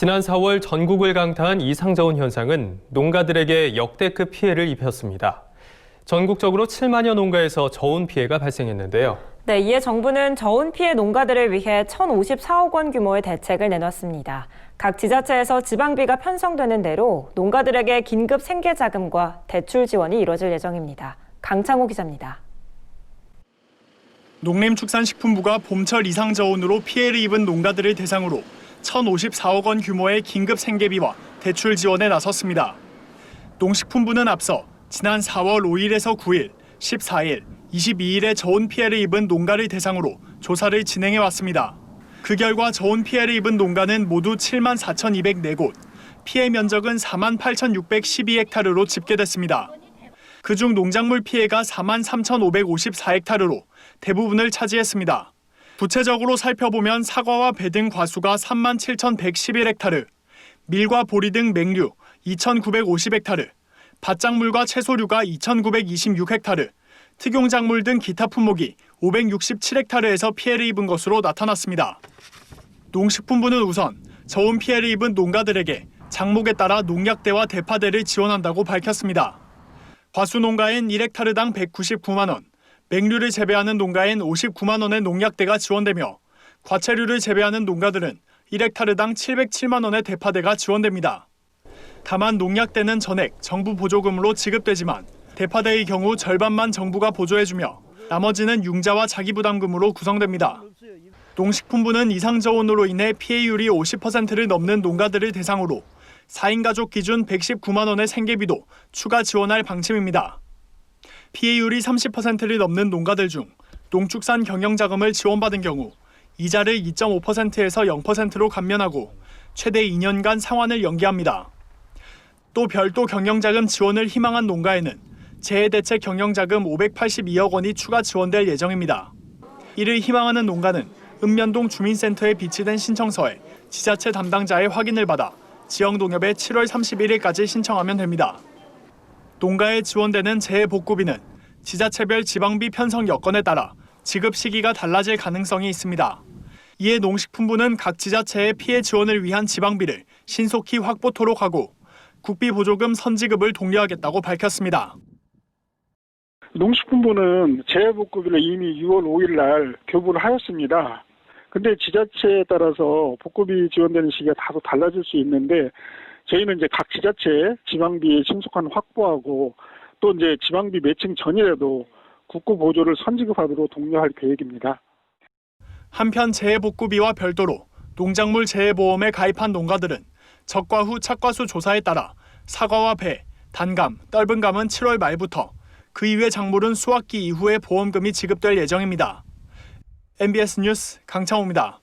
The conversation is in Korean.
지난 4월 전국을 강타한 이상저온 현상은 농가들에게 역대급 피해를 입혔습니다. 전국적으로 7만여 농가에서 저온 피해가 발생했는데요. 네, 이에 정부는 저온 피해 농가들을 위해 1,054억 원 규모의 대책을 내놨습니다. 각 지자체에서 지방비가 편성되는 대로 농가들에게 긴급 생계자금과 대출 지원이 이뤄질 예정입니다. 강창호 기자입니다. 농림축산식품부가 봄철 이상저온으로 피해를 입은 농가들을 대상으로 1,054억 원 규모의 긴급 생계비와 대출 지원에 나섰습니다. 농식품부는 앞서 지난 4월 5일에서 9일, 14일, 22일에 저온 피해를 입은 농가를 대상으로 조사를 진행해 왔습니다. 그 결과 저온 피해를 입은 농가는 모두 7만 4,204곳, 피해 면적은 4만 8,612헥타르로 집계됐습니다. 그중 농작물 피해가 4만 3,554헥타르로 대부분을 차지했습니다. 구체적으로 살펴보면 사과와 배 등 과수가 3만 7,111헥타르, 밀과 보리 등 맹류 2,950헥타르, 밭작물과 채소류가 2,926헥타르, 특용작물 등 기타 품목이 567헥타르에서 피해를 입은 것으로 나타났습니다. 농식품부는 우선 저온 피해를 입은 농가들에게 작목에 따라 농약대와 대파대를 지원한다고 밝혔습니다. 과수 농가엔 1헥타르당 199만 원, 맹류를 재배하는 농가엔 59만 원의 농약대가 지원되며 과채류를 재배하는 농가들은 1헥타르당 707만 원의 대파대가 지원됩니다. 다만 농약대는 전액 정부 보조금으로 지급되지만 대파대의 경우 절반만 정부가 보조해주며 나머지는 융자와 자기부담금으로 구성됩니다. 농식품부는 이상저온으로 인해 피해율이 50%를 넘는 농가들을 대상으로 4인 가족 기준 119만 원의 생계비도 추가 지원할 방침입니다. 피해율이 30%를 넘는 농가들 중 농축산 경영자금을 지원받은 경우 이자를 2.5%에서 0%로 감면하고 최대 2년간 상환을 연기합니다. 또 별도 경영자금 지원을 희망한 농가에는 재해대책 경영자금 582억 원이 추가 지원될 예정입니다. 이를 희망하는 농가는 읍면동 주민센터에 비치된 신청서에 지자체 담당자의 확인을 받아 지역농협에 7월 31일까지 신청하면 됩니다. 농가에 지원되는 재해복구비는 지자체별 지방비 편성 여건에 따라 지급 시기가 달라질 가능성이 있습니다. 이에 농식품부는 각 지자체의 피해 지원을 위한 지방비를 신속히 확보토록 하고 국비보조금 선지급을 독려하겠다고 밝혔습니다. 농식품부는 재해복구비를 이미 6월 5일 날 교부를 하였습니다. 근데 지자체에 따라서 복구비 지원되는 시기가 다소 달라질 수 있는데 저희는 이제 각 지자체의 지방비 신속한 확보하고 또 이제 지방비 매칭 전이라도 국고 보조를 선지급하도록 독려할 계획입니다. 한편 재해복구비와 별도로 농작물 재해보험에 가입한 농가들은 적과 후 착과수 조사에 따라 사과와 배, 단감, 떫은 감은 7월 말부터 그 이외 작물은 수확기 이후에 보험금이 지급될 예정입니다. MBS 뉴스 강창호입니다.